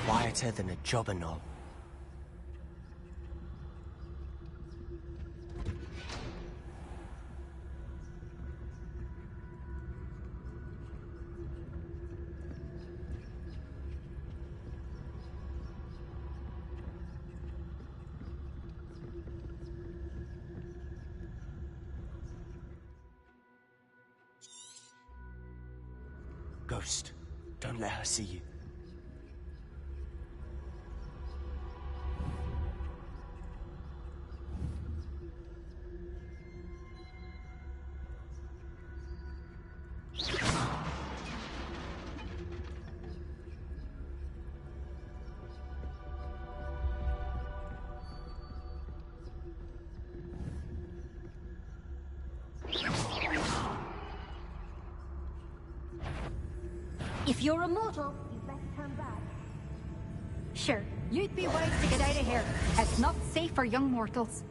quieter than a jobberknoll. Ghost, don't let her see you. If you're a mortal, you best turn back. Sure, you'd be wise to get out of here. It's not safe for young mortals.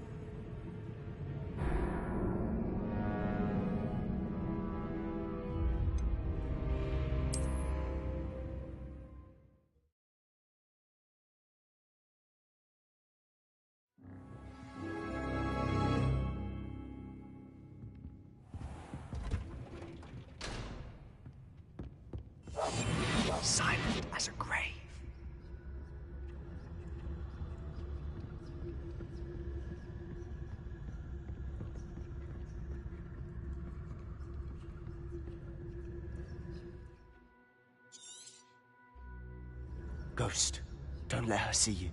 Silent as a grave. Ghost, don't let her see you.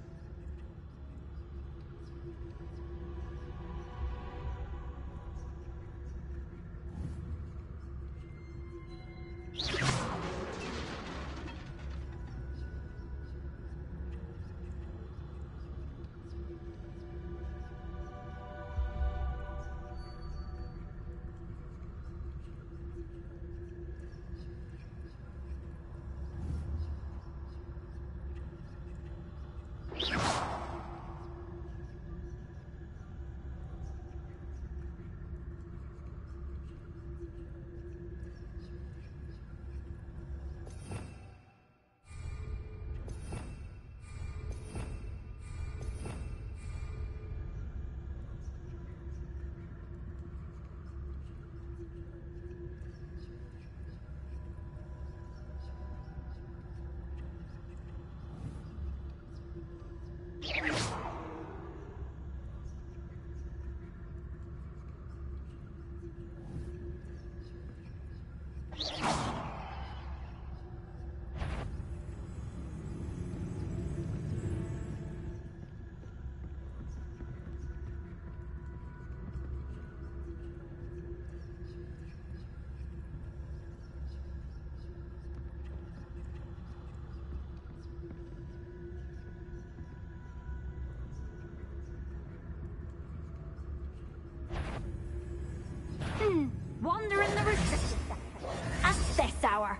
Wander in the restricted sector at this hour.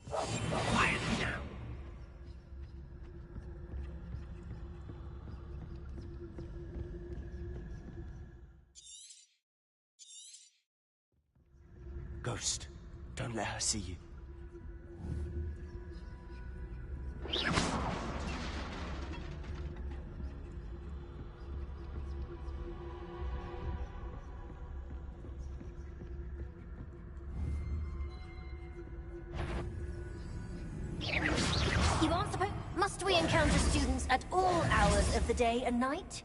Quietly now. Ghost, don't let her see you. You aren't supposed... Must we encounter students at all hours of the day and night?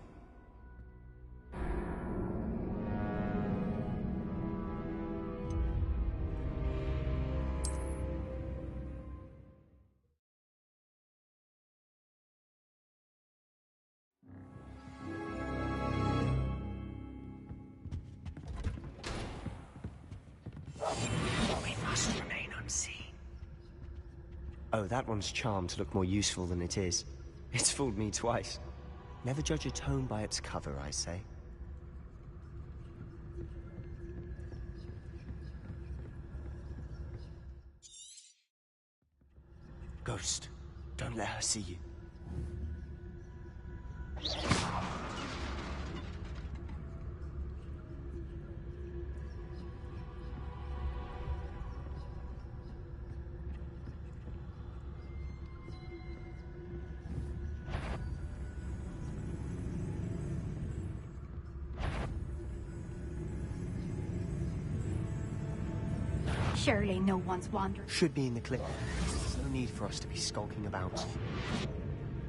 We must remain unseen. Oh, that one's charmed to look more useful than it is. It's fooled me twice. Never judge a tome by its cover, I say. Ghost, don't let her see you. Surely no one's wandering. Should be in the cliff. There's no need for us to be skulking about.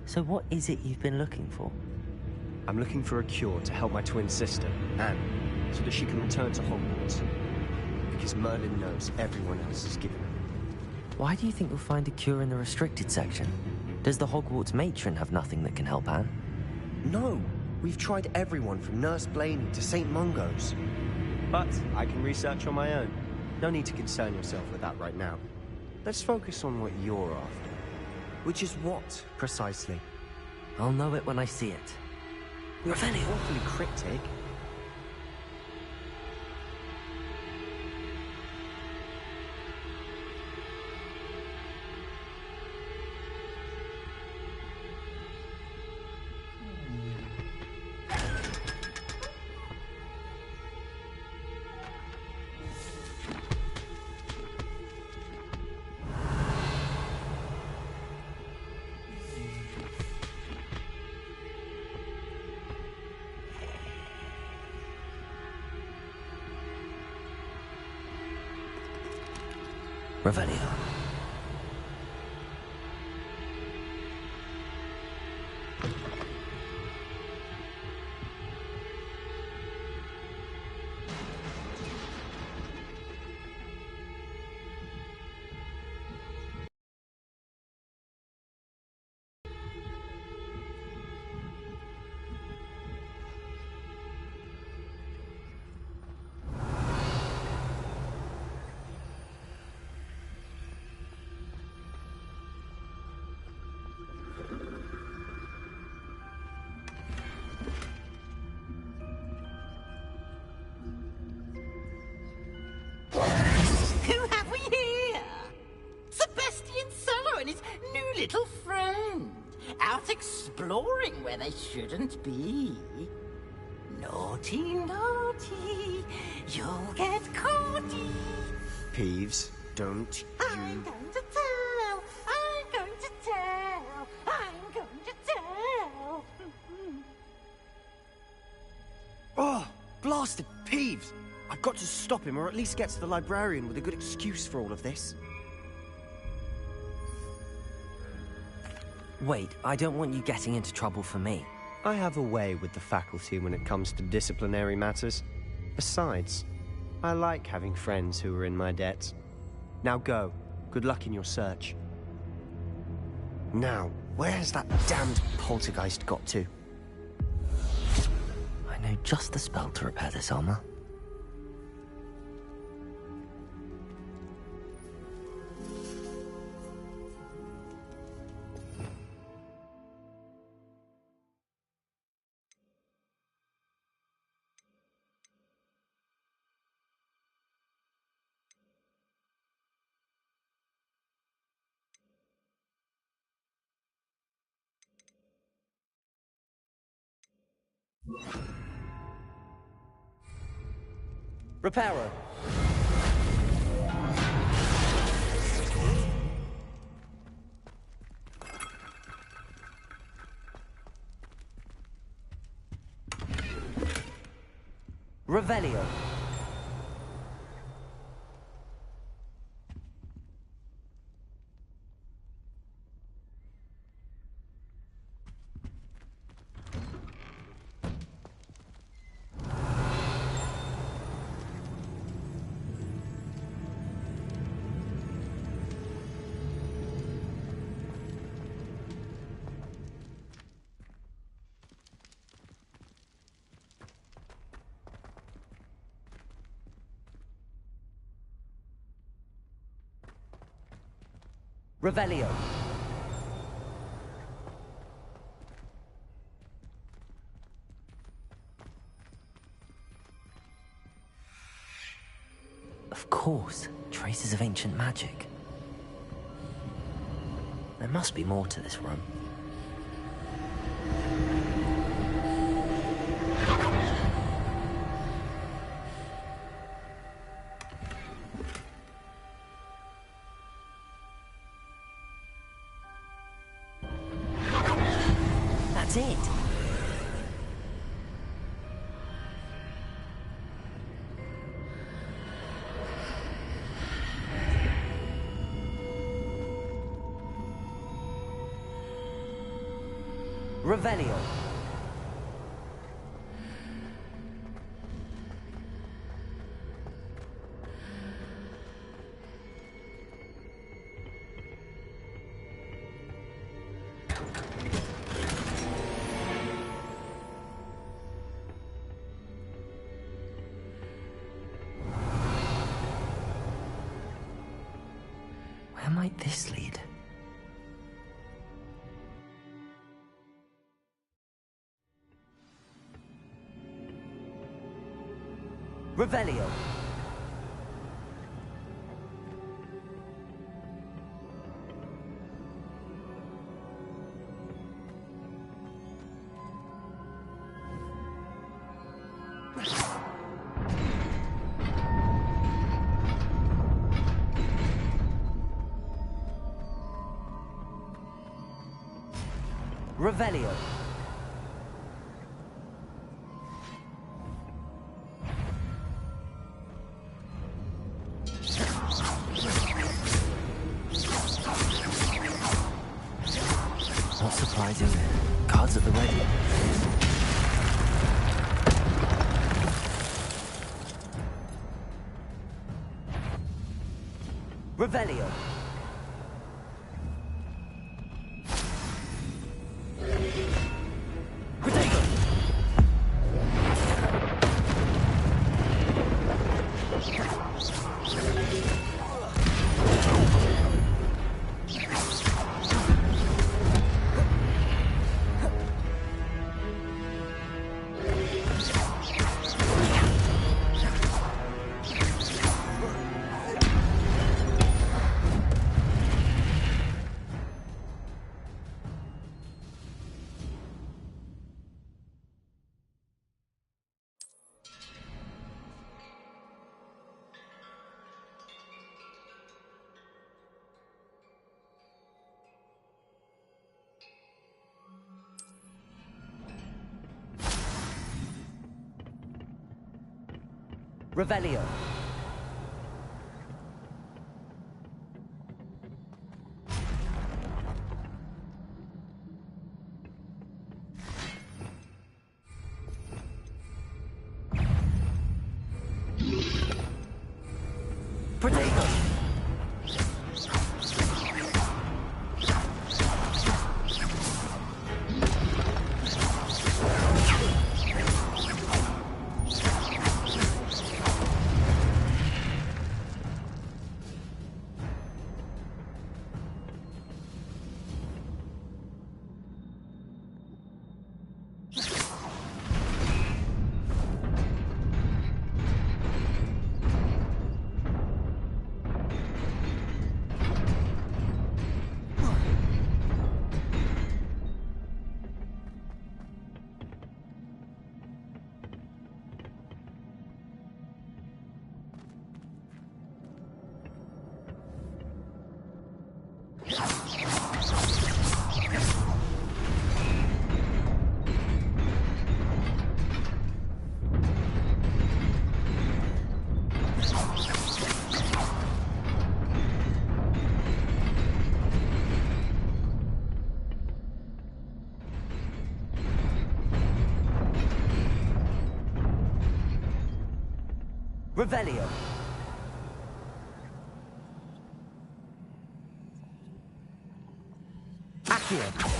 So what is it you've been looking for? I'm looking for a cure to help my twin sister, Anne, so that she can return to Hogwarts. Because Merlin knows everyone else is given her. Why do you think you'll find a cure in the restricted section? Does the Hogwarts matron have nothing that can help Anne? No! We've tried everyone from Nurse Blaney to St. Mungo's. But I can research on my own. No need to concern yourself with that right now. Let's focus on what you're after. Which is what, precisely? I'll know it when I see it. You're awfully cryptic. Revelio. Who have we here? Sebastian Sallow and his new little friend, out exploring where they shouldn't be. Naughty, naughty, you'll get caughty. Peeves, don't I'm you... going to tell, I'm going to tell, I'm going to tell. Oh, blasted Peeves! I've got to stop him, or at least get to the librarian with a good excuse for all of this. Wait, I don't want you getting into trouble for me. I have a way with the faculty when it comes to disciplinary matters. Besides, I like having friends who are in my debt. Now go. Good luck in your search. Now, where has that damned poltergeist got to? I know just the spell to repair this armor. Reparo. Revelio. Revelio. Of course, traces of ancient magic. There must be more to this room. That's it. Revelio. Where might this lead? Revelio. Revelio. Not surprising. Cards at the ready. Revelio. Revelio. Protego. Revelio. Accio.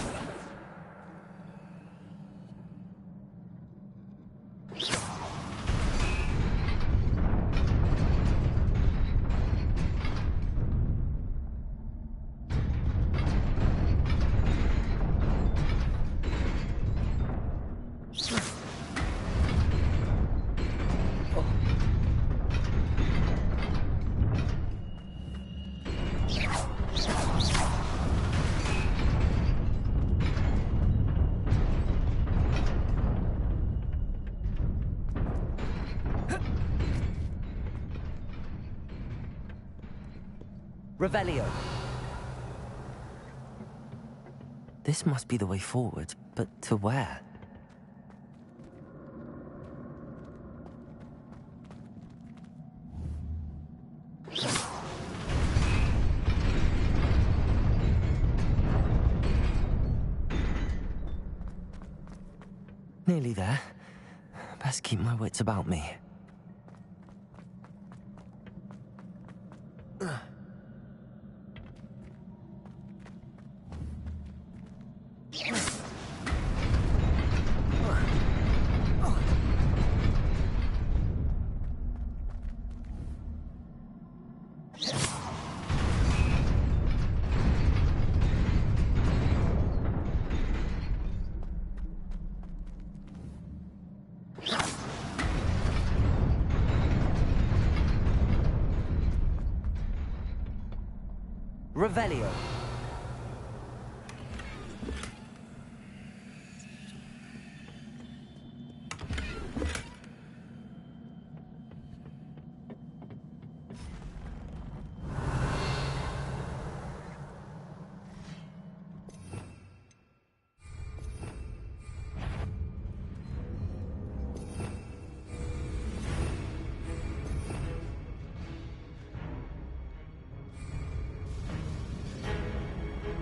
Revelio. This must be the way forward, but to where? Nearly there. Best keep my wits about me. Revelio.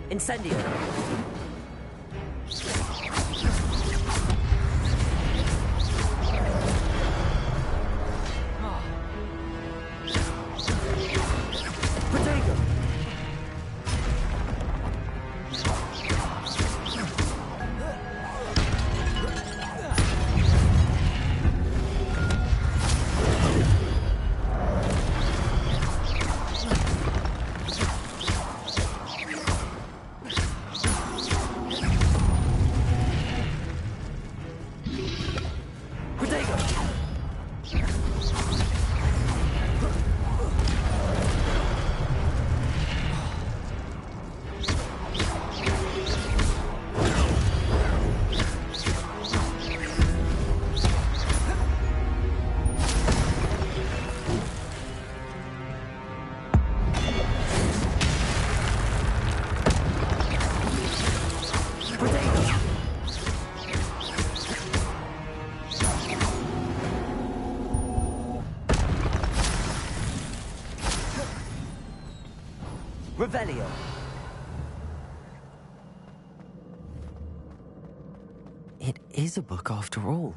Incendio. Revelio. It is a book after all.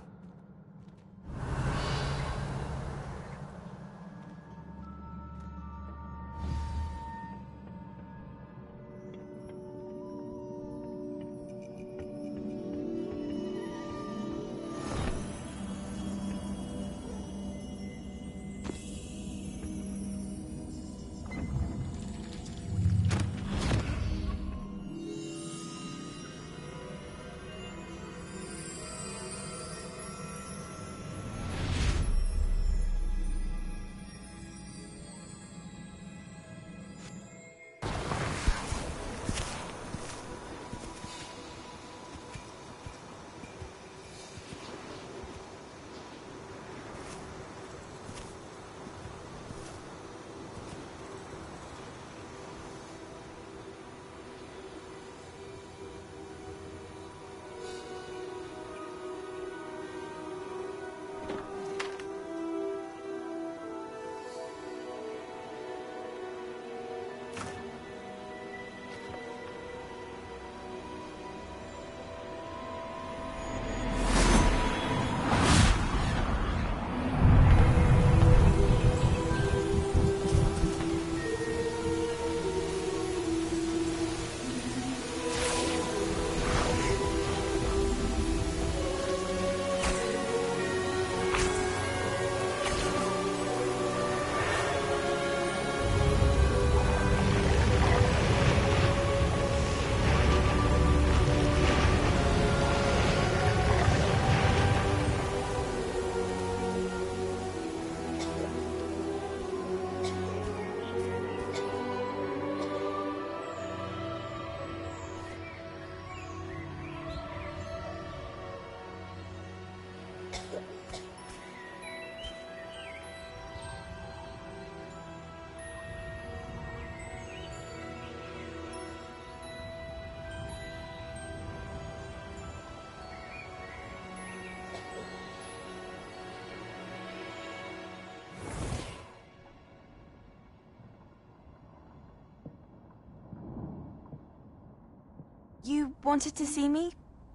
You wanted to see me?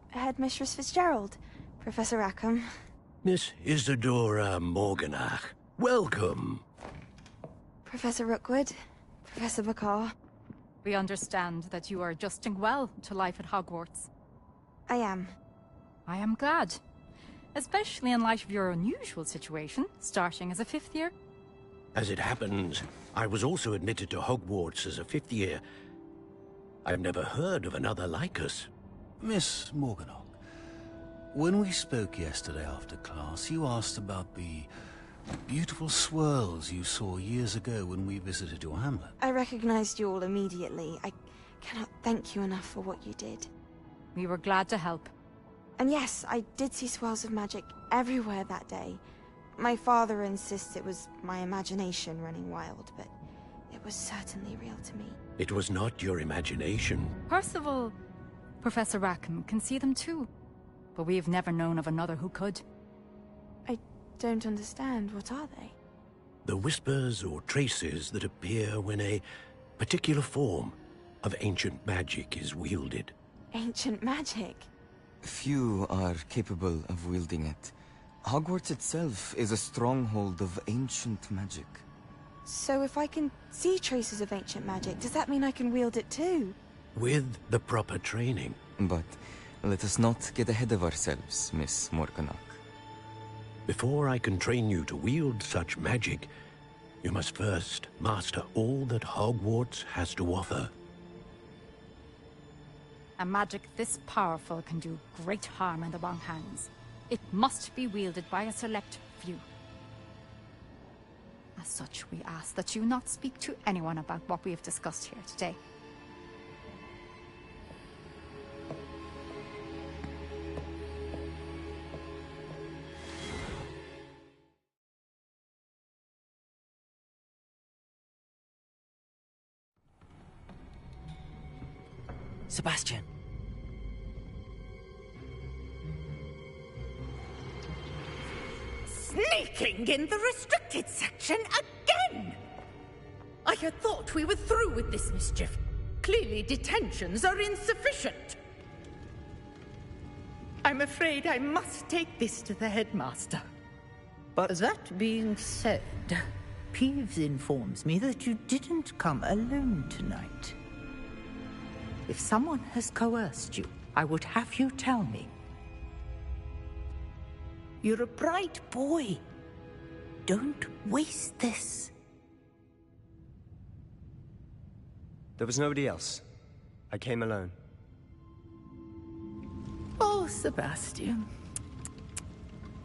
Headmistress Fitzgerald, Professor Rackham. Miss Isadora Morganach, welcome. Professor Rookwood, Professor Bakar. We understand that you are adjusting well to life at Hogwarts. I am. I am glad. Especially in light of your unusual situation, starting as a 5th year. As it happens, I was also admitted to Hogwarts as a 5th year. I've never heard of another like us. Miss Morganach, when we spoke yesterday after class, you asked about the beautiful swirls you saw years ago when we visited your hamlet. I recognized you all immediately. I cannot thank you enough for what you did. We were glad to help. And yes, I did see swirls of magic everywhere that day. My father insists it was my imagination running wild, but it was certainly real to me. It was not your imagination. Percival, Professor Rackham can see them too. But we have never known of another who could. I don't understand. What are they? The whispers or traces that appear when a particular form of ancient magic is wielded. Ancient magic? Few are capable of wielding it. Hogwarts itself is a stronghold of ancient magic. So if I can see traces of ancient magic, does that mean I can wield it too? With the proper training. But let us not get ahead of ourselves, Miss Morganach. Before I can train you to wield such magic, you must first master all that Hogwarts has to offer. A magic this powerful can do great harm in the wrong hands. It must be wielded by a select few. As such, we ask that you not speak to anyone about what we have discussed here today. Sebastian. Sneaking in the restricted section again! I had thought we were through with this mischief. Clearly detentions are insufficient. I'm afraid I must take this to the headmaster. But that being said, Peeves informs me that you didn't come alone tonight. If someone has coerced you, I would have you tell me. You're a bright boy. Don't waste this. There was nobody else. I came alone. Oh, Sebastian.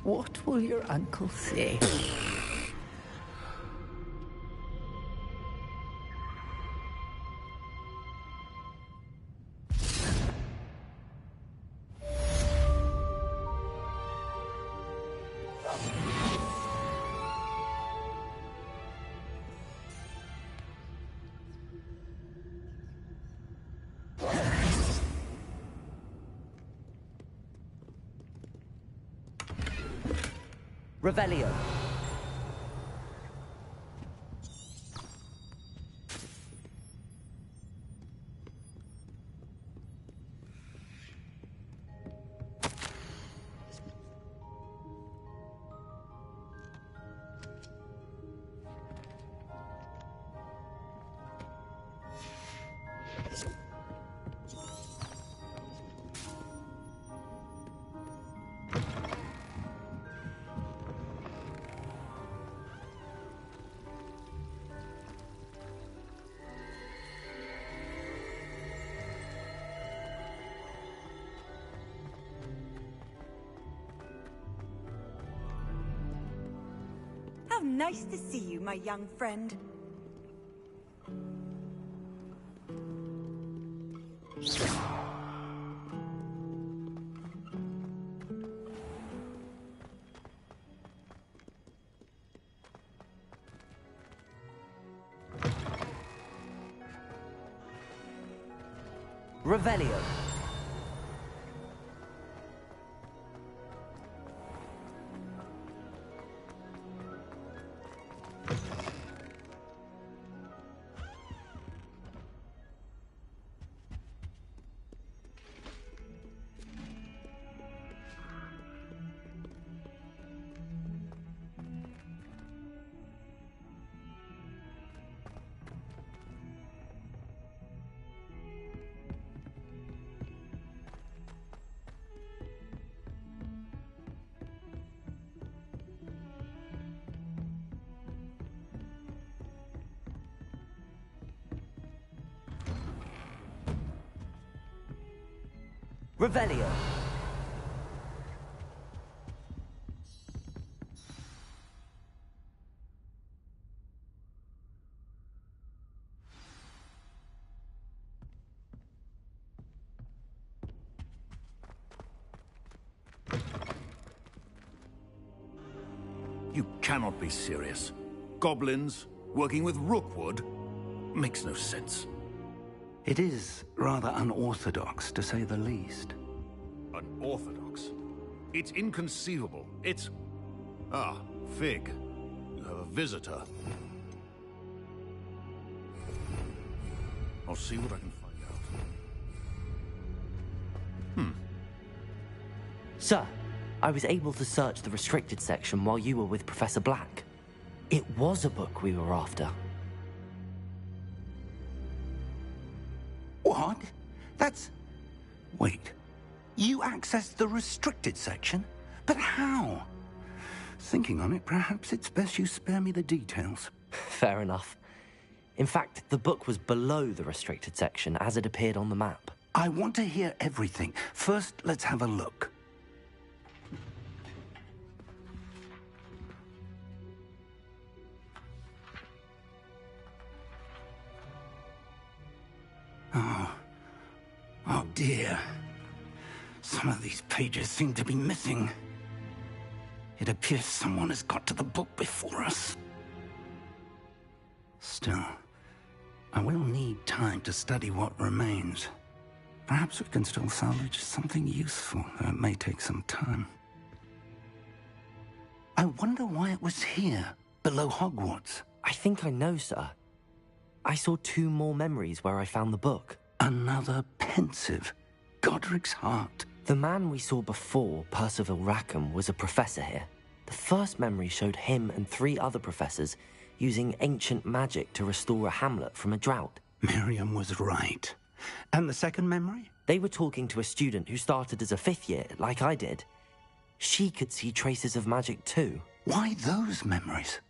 What will your uncle say? Revelio. How nice to see you, my young friend. Revelio. Revelio. You cannot be serious. Goblins working with Rookwood? Makes no sense. It is rather unorthodox, to say the least. Unorthodox? It's inconceivable. It's... Ah, Fig. You have a visitor. I'll see what I can find out. Sir, I was able to search the restricted section while you were with Professor Black. It was a book we were after. What? That's... Wait. You accessed the restricted section? But how? Thinking on it, perhaps it's best you spare me the details. Fair enough. In fact, the book was below the restricted section as it appeared on the map. I want to hear everything. First, let's have a look. Oh dear. Some of these pages seem to be missing. It appears someone has got to the book before us. Still, I will need time to study what remains. Perhaps we can still salvage something useful, though it may take some time. I wonder why it was here, below Hogwarts. I think I know, sir. I saw 2 more memories where I found the book. Another pensive. Godric's heart. The man we saw before, Percival Rackham, was a professor here. The first memory showed him and 3 other professors using ancient magic to restore a hamlet from a drought. Miriam was right. And the second memory? They were talking to a student who started as a 5th year, like I did. She could see traces of magic too. Why those memories?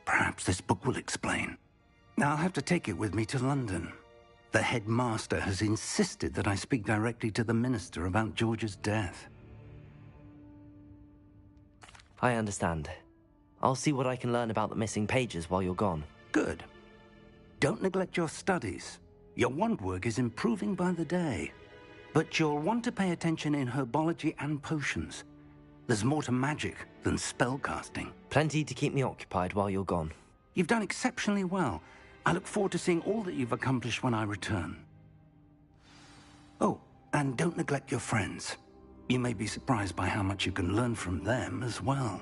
Perhaps this book will explain. I'll have to take it with me to London. The headmaster has insisted that I speak directly to the minister about George's death. I understand. I'll see what I can learn about the missing pages while you're gone. Good. Don't neglect your studies. Your wand work is improving by the day. But you'll want to pay attention in herbology and potions. There's more to magic than spellcasting. Plenty to keep me occupied while you're gone. You've done exceptionally well. I look forward to seeing all that you've accomplished when I return. Oh, and don't neglect your friends. You may be surprised by how much you can learn from them as well.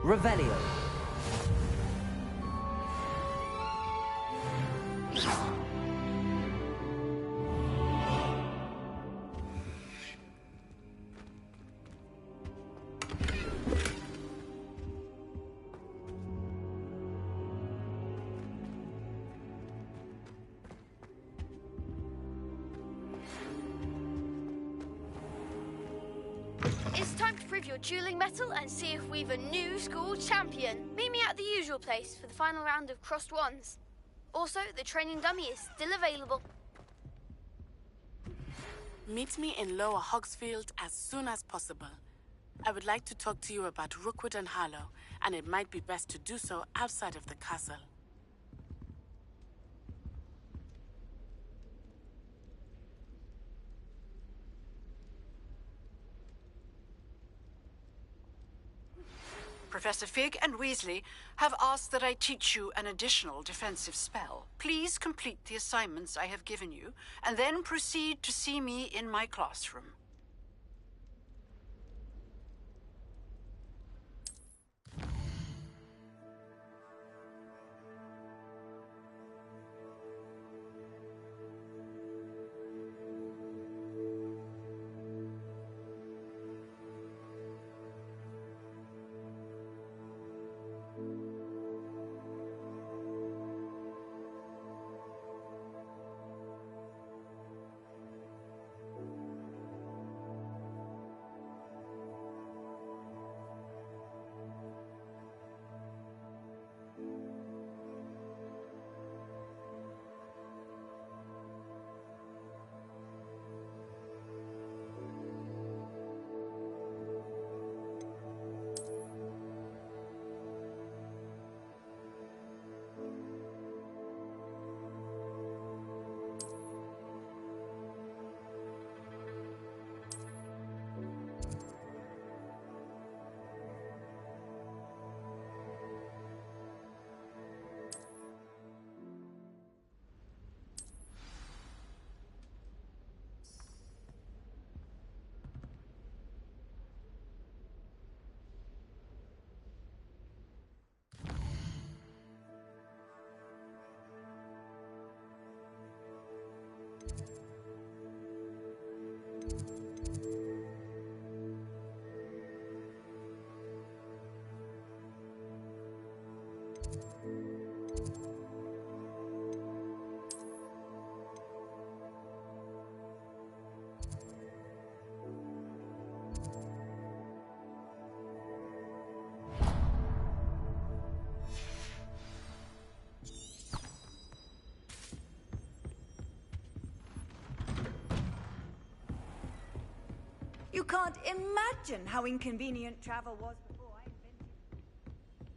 Revelio. It's time to prove your dueling mettle and see if we've a new school champion. Meet me at the usual place for the final round of crossed wands. Also, the training dummy is still available. Meet me in Lower Hogsfield as soon as possible. I would like to talk to you about Rookwood and Harlow, and it might be best to do so outside of the castle. Professor Fig and Weasley have asked that I teach you an additional defensive spell. Please complete the assignments I have given you, and then proceed to see me in my classroom. You can't imagine how inconvenient travel was before I invented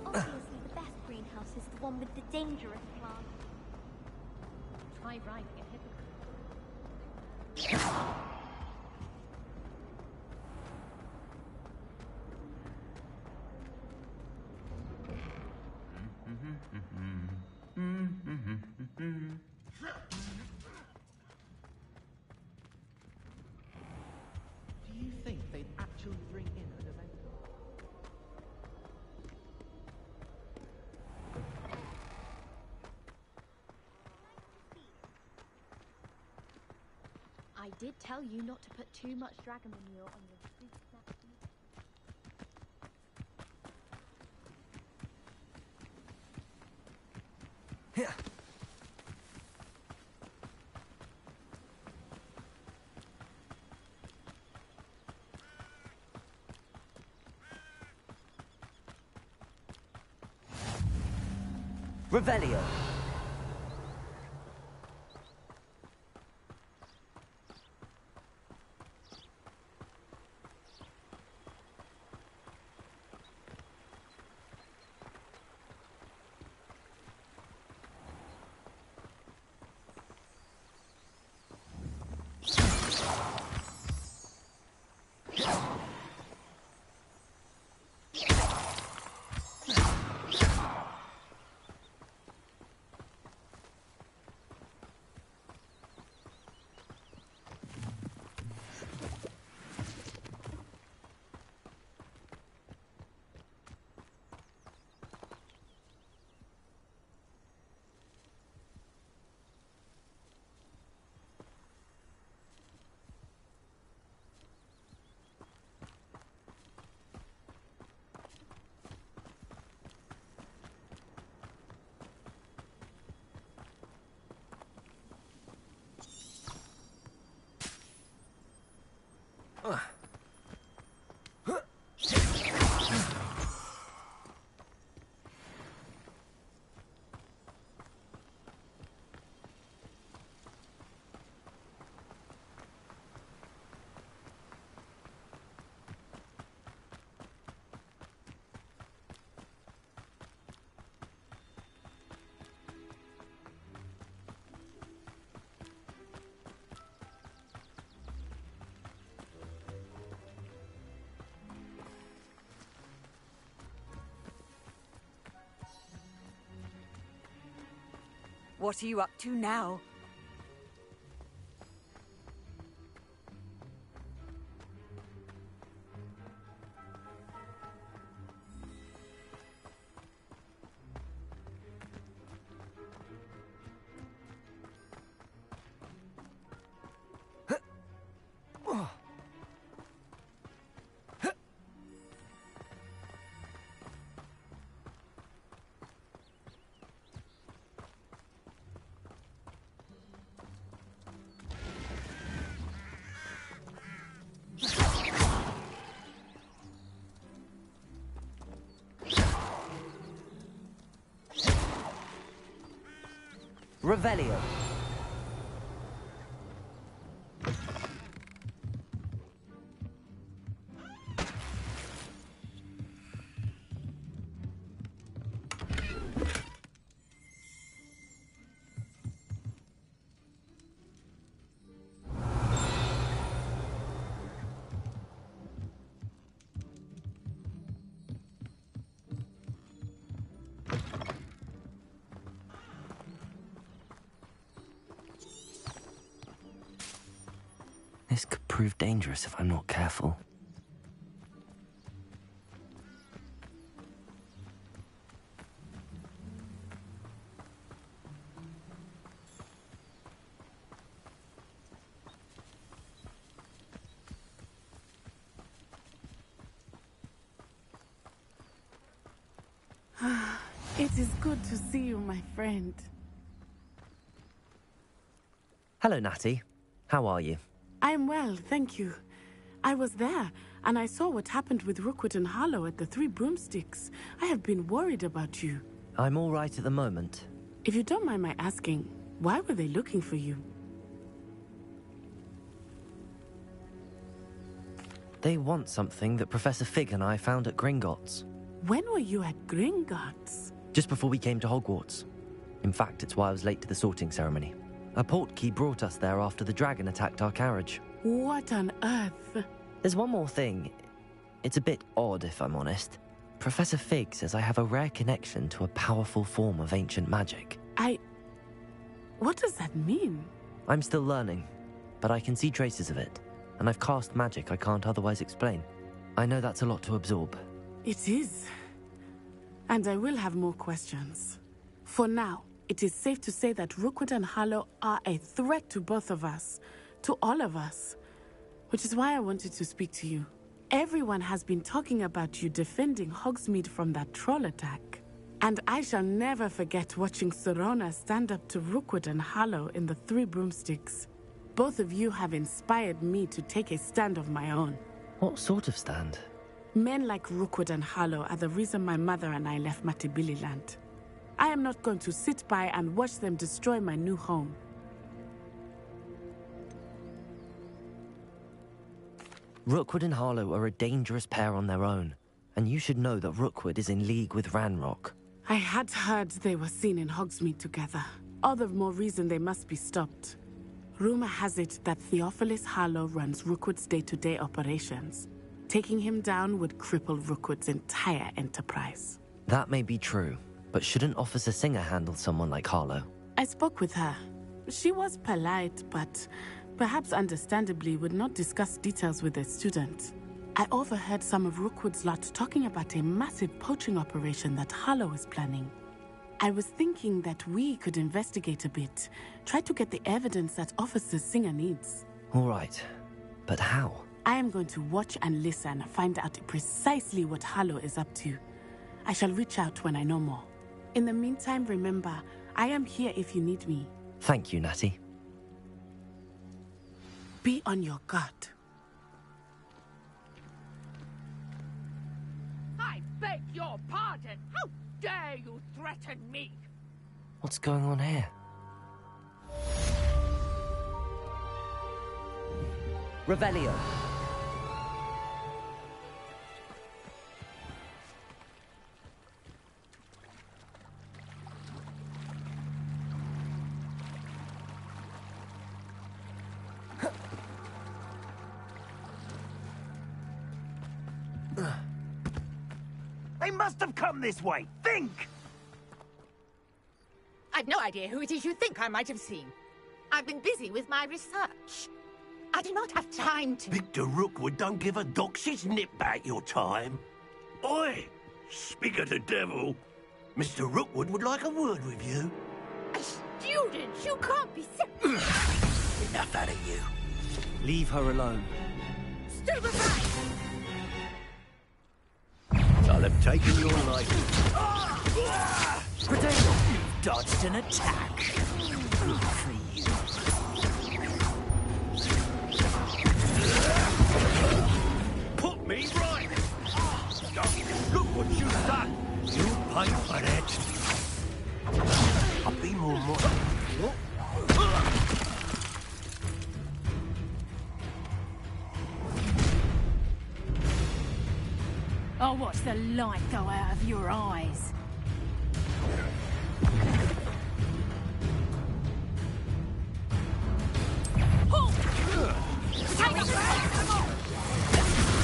Obviously, the best greenhouse is the one with the dangerous plant. Try riding a hippogriff. Do you think they'd actually bring in an event? I did tell you not to put too much dragon manure on your big snack. Here. Revelio. What are you up to now? Revelio. This could prove dangerous if I'm not careful. It is good to see you, my friend. Hello, Natty. How are you? I'm well, thank you. I was there, and I saw what happened with Rookwood and Harlow at the Three Broomsticks. I have been worried about you. I'm all right at the moment. If you don't mind my asking, why were they looking for you? They want something that Professor Fig and I found at Gringotts. When were you at Gringotts? Just before we came to Hogwarts. In fact, it's why I was late to the sorting ceremony. A portkey brought us there after the dragon attacked our carriage. What on earth? There's one more thing. It's a bit odd, if I'm honest. Professor Fig says I have a rare connection to a powerful form of ancient magic. What does that mean? I'm still learning, but I can see traces of it, and I've cast magic I can't otherwise explain. I know that's a lot to absorb. It is. And I will have more questions. For now, it is safe to say that Rookwood and Harlow are a threat to both of us, to all of us, which is why I wanted to speak to you. Everyone has been talking about you defending Hogsmeade from that troll attack. And I shall never forget watching Serona stand up to Rookwood and Harlow in the Three Broomsticks. Both of you have inspired me to take a stand of my own. What sort of stand? Men like Rookwood and Harlow are the reason my mother and I left Matibililand. I am not going to sit by and watch them destroy my new home. Rookwood and Harlow are a dangerous pair on their own, and you should know that Rookwood is in league with Ranrock. I had heard they were seen in Hogsmeade together. All the more reason they must be stopped. Rumor has it that Theophilus Harlow runs Rookwood's day-to-day operations. Taking him down would cripple Rookwood's entire enterprise. That may be true, but shouldn't Officer Singer handle someone like Harlow? I spoke with her. She was polite, but perhaps understandably would not discuss details with a student. I overheard some of Rookwood's lot talking about a massive poaching operation that Harlow is planning. I was thinking that we could investigate a bit, try to get the evidence that Officer Singer needs. All right, but how? I am going to watch and listen, find out precisely what Harlow is up to. I shall reach out when I know more. In the meantime, remember, I am here if you need me. Thank you, Natty. Be on your guard. I beg your pardon. How dare you threaten me? What's going on here? Revelio. They must have come this way. Think! I've no idea who it is you think I might have seen. I've been busy with my research. I do not have time to... Victor Rookwood don't give a doxy's nip back your time. Oi! Speak of the devil. Mr. Rookwood would like a word with you. A student? You can't be so... Enough out of you. Leave her alone. Stupefy! I'll have taken your life. Potato, you've dodged an attack. Good for you. Put me right! Look what you've done! You pay for that! I'll be more modern. I'll watch the light go out of your eyes.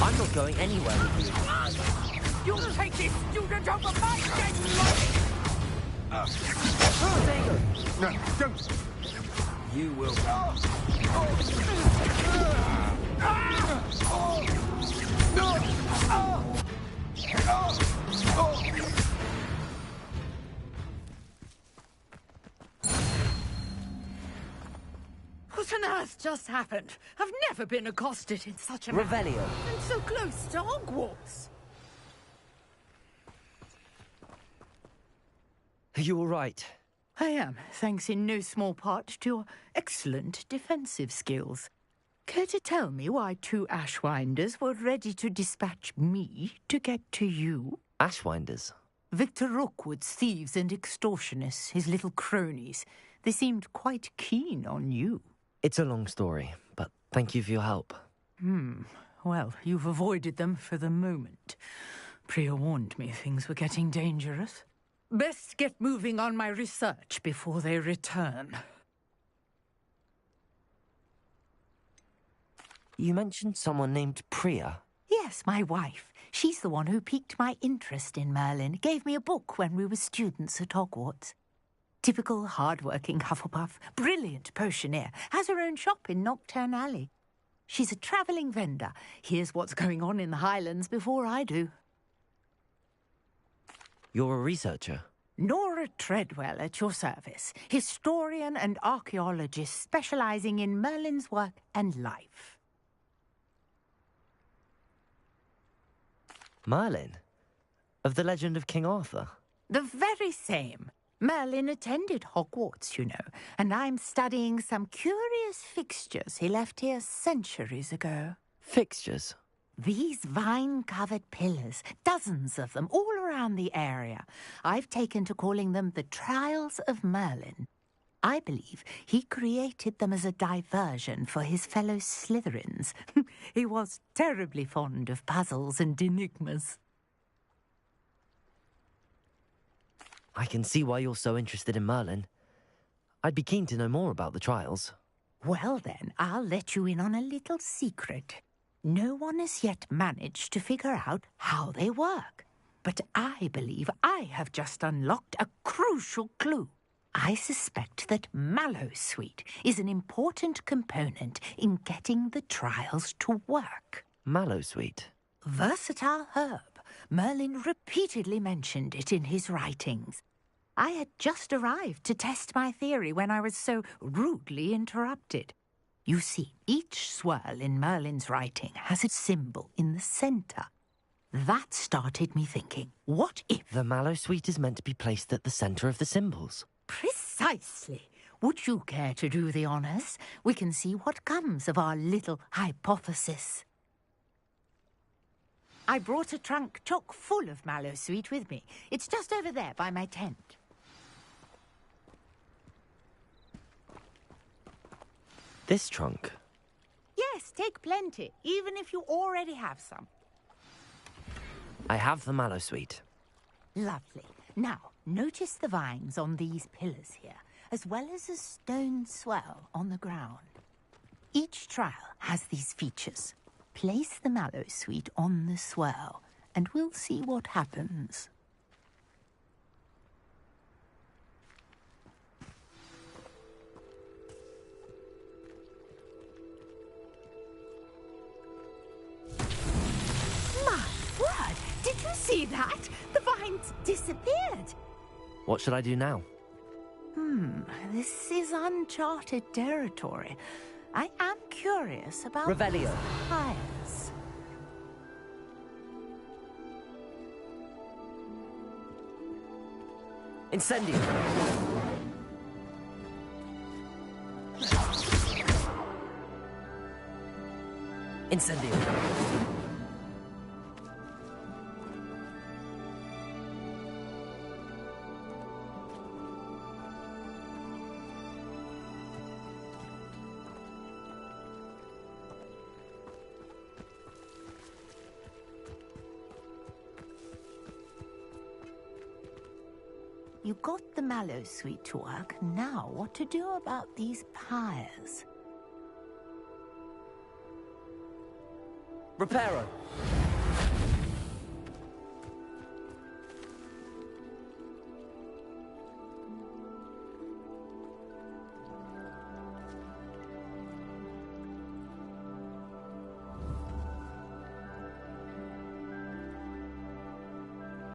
I'm not going anywhere with you. You'll take this student over my dead body! No, don't! You will. just happened? I've never been accosted in such a Revelio. And so close to Hogwarts. Are you all right? I am, thanks in no small part to your excellent defensive skills. Care to tell me why 2 Ashwinders were ready to dispatch me to get to you? Ashwinders? Victor Rookwood's thieves and extortionists, his little cronies. They seemed quite keen on you. It's a long story, but thank you for your help. Well, you've avoided them for the moment. Priya warned me things were getting dangerous. Best get moving on my research before they return. You mentioned someone named Priya. Yes, my wife. She's the one who piqued my interest in Merlin. Gave me a book when we were students at Hogwarts. Typical hard-working Hufflepuff, brilliant potioneer, has her own shop in Knockturn Alley. She's a travelling vendor. Hears what's going on in the Highlands before I do. You're a researcher? Nora Treadwell at your service. Historian and archaeologist specialising in Merlin's work and life. Merlin? Of the legend of King Arthur? The very same. Merlin attended Hogwarts, you know, and I'm studying some curious fixtures he left here centuries ago. Fixtures? These vine-covered pillars, dozens of them, all around the area. I've taken to calling them the Trials of Merlin. I believe he created them as a diversion for his fellow Slytherins. He was terribly fond of puzzles and enigmas. I can see why you're so interested in Merlin. I'd be keen to know more about the trials. Well then, I'll let you in on a little secret. No one has yet managed to figure out how they work. But I believe I have just unlocked a crucial clue. I suspect that Mallowsweet is an important component in getting the trials to work. Mallowsweet? Versatile herb. Merlin repeatedly mentioned it in his writings. I had just arrived to test my theory when I was so rudely interrupted. You see, each swirl in Merlin's writing has a symbol in the centre. That started me thinking, what if... The Mallowsweet is meant to be placed at the centre of the symbols. Precisely. Would you care to do the honours? We can see what comes of our little hypothesis. I brought a trunk chock full of Mallowsweet with me. It's just over there by my tent. This trunk? Yes, take plenty, even if you already have some. I have the Mallowsweet. Lovely. Now, notice the vines on these pillars here, as well as a stone swell on the ground. Each trial has these features. Place the Mallowsweet on the swirl, and we'll see what happens. My word! Did you see that? The vines disappeared. What should I do now? This is uncharted territory. I am curious about Revelio. fires. Incendio. Incendio. You got the Mallowsweet to work. Now, what to do about these pyres? Reparo.